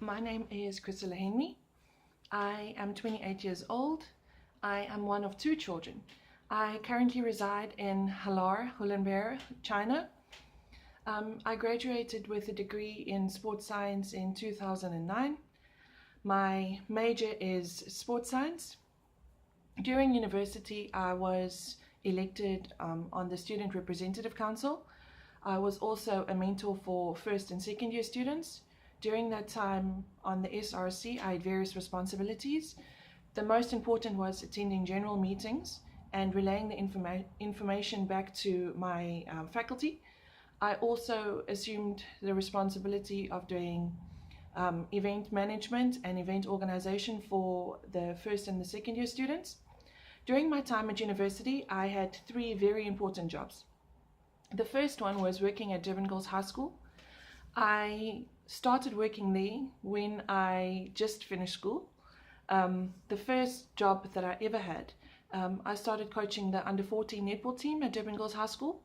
My name is Chrysilla. I am 28 years old. I am one of two children. I currently reside in Halar, Hulunbuir, China. I graduated with a degree in sports science in 2009. My major is sports science. During university, I was elected on the Student Representative Council. I was also a mentor for first and second year students. During that time on the SRC, I had various responsibilities. The most important was attending general meetings and relaying the information back to my faculty. I also assumed the responsibility of doing event management and event organization for the first and the second year students. During my time at university, I had three very important jobs. The first one was working at Durban Girls High School. I started working there when I just finished school. The first job that I ever had, I started coaching the under 14 netball team at Durban Girls High School.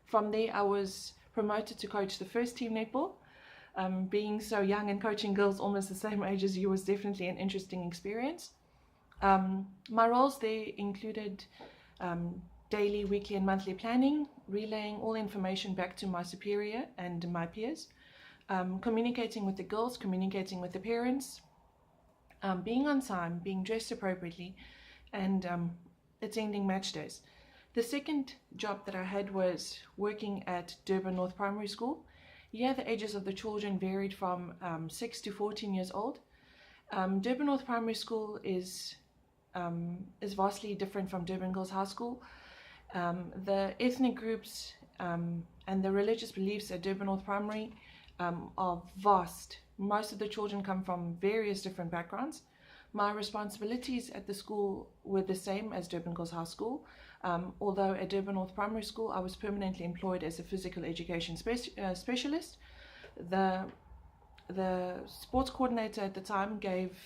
From there, I was promoted to coach the first team netball. Being so young and coaching girls almost the same age as you was definitely an interesting experience. My roles there included daily, weekly and monthly planning, relaying all information back to my superior and my peers, communicating with the girls, communicating with the parents, being on time, being dressed appropriately, and attending match days. The second job that I had was working at Durban North Primary School. Here the ages of the children varied from 6 to 14 years old. Durban North Primary School is vastly different from Durban Girls High School. The ethnic groups and the religious beliefs at Durban North Primary are vast. Most of the children come from various different backgrounds. My responsibilities at the school were the same as Durban Girls High School, although at Durban North Primary School I was permanently employed as a physical education specialist. The sports coordinator at the time gave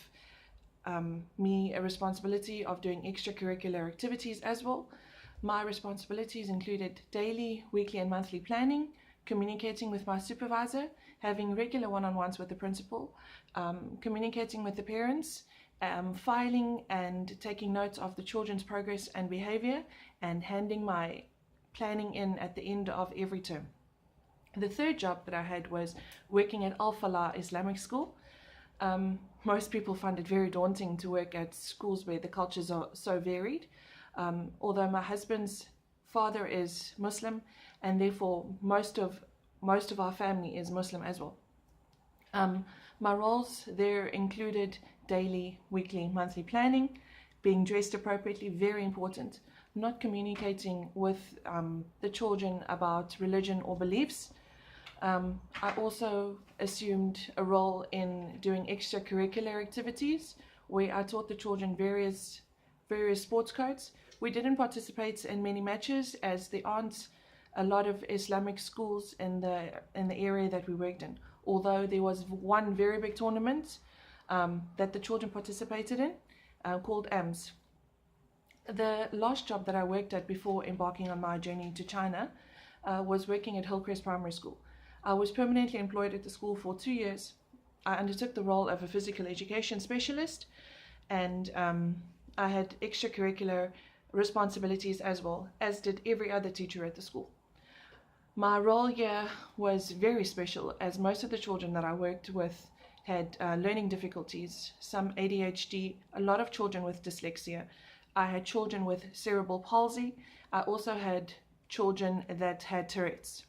me a responsibility of doing extracurricular activities as well. My responsibilities included daily, weekly and monthly planning, communicating with my supervisor, having regular one-on-ones with the principal, communicating with the parents, filing and taking notes of the children's progress and behavior, and handing my planning in at the end of every term. The third job that I had was working at Al Falah Islamic School. Most people find it very daunting to work at schools where the cultures are so varied. Although my husband's father is Muslim, and therefore most of our family is Muslim as well. My roles there included daily, weekly, monthly planning, being dressed appropriately, very important, not communicating with the children about religion or beliefs. I also assumed a role in doing extracurricular activities where I taught the children various sports codes. We didn't participate in many matches as there aren't a lot of Islamic schools in the area that we worked in, although there was one very big tournament that the children participated in called AMS. The last job that I worked at before embarking on my journey to China was working at Hillcrest Primary School. I was permanently employed at the school for 2 years. I undertook the role of a physical education specialist, and I had extracurricular responsibilities as well, as did every other teacher at the school. My role here was very special, as most of the children that I worked with had learning difficulties, some ADHD, a lot of children with dyslexia. I had children with cerebral palsy. I also had children that had Tourette's.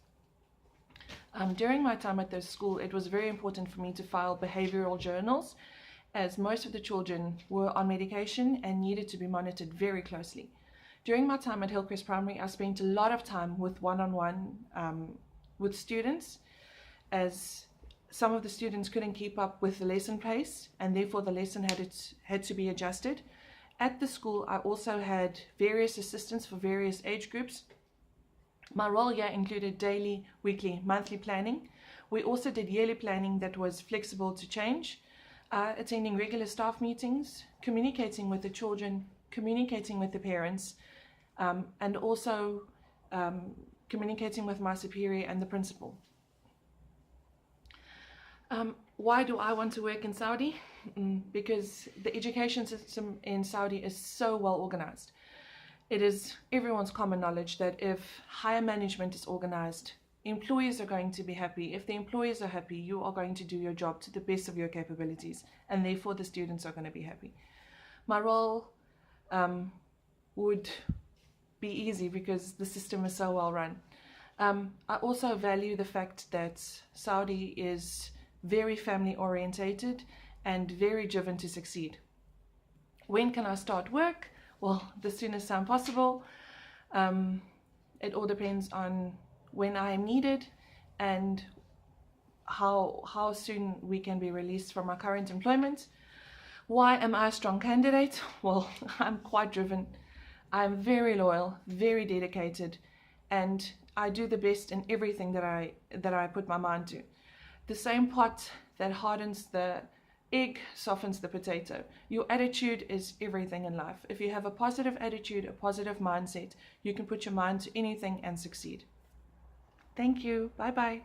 During my time at this school, it was very important for me to file behavioral journals, as most of the children were on medication and needed to be monitored very closely. During my time at Hillcrest Primary, I spent a lot of time with one-on-one with students, as some of the students couldn't keep up with the lesson pace, and therefore the lesson had to be adjusted. At the school, I also had various assistants for various age groups. My role here included daily, weekly, monthly planning. We also did yearly planning that was flexible to change, attending regular staff meetings, communicating with the children, communicating with the parents, and also communicating with my superior and the principal. Why do I want to work in Saudi? Because the education system in Saudi is so well organized. It is everyone's common knowledge that if higher management is organized, employees are going to be happy. If the employees are happy, you are going to do your job to the best of your capabilities, and therefore the students are going to be happy. My role would be easy because the system is so well run. I also value the fact that Saudi is very family orientated and very driven to succeed. When can I start work? Well, the soonest time possible. It all depends on when I am needed and how soon we can be released from our current employment. Why am I a strong candidate? Well, I'm quite driven. I'm very loyal, very dedicated, and I do the best in everything that I put my mind to. The same pot that hardens the egg softens the potato. Your attitude is everything in life. If you have a positive attitude, a positive mindset, you can put your mind to anything and succeed. Thank you. Bye bye.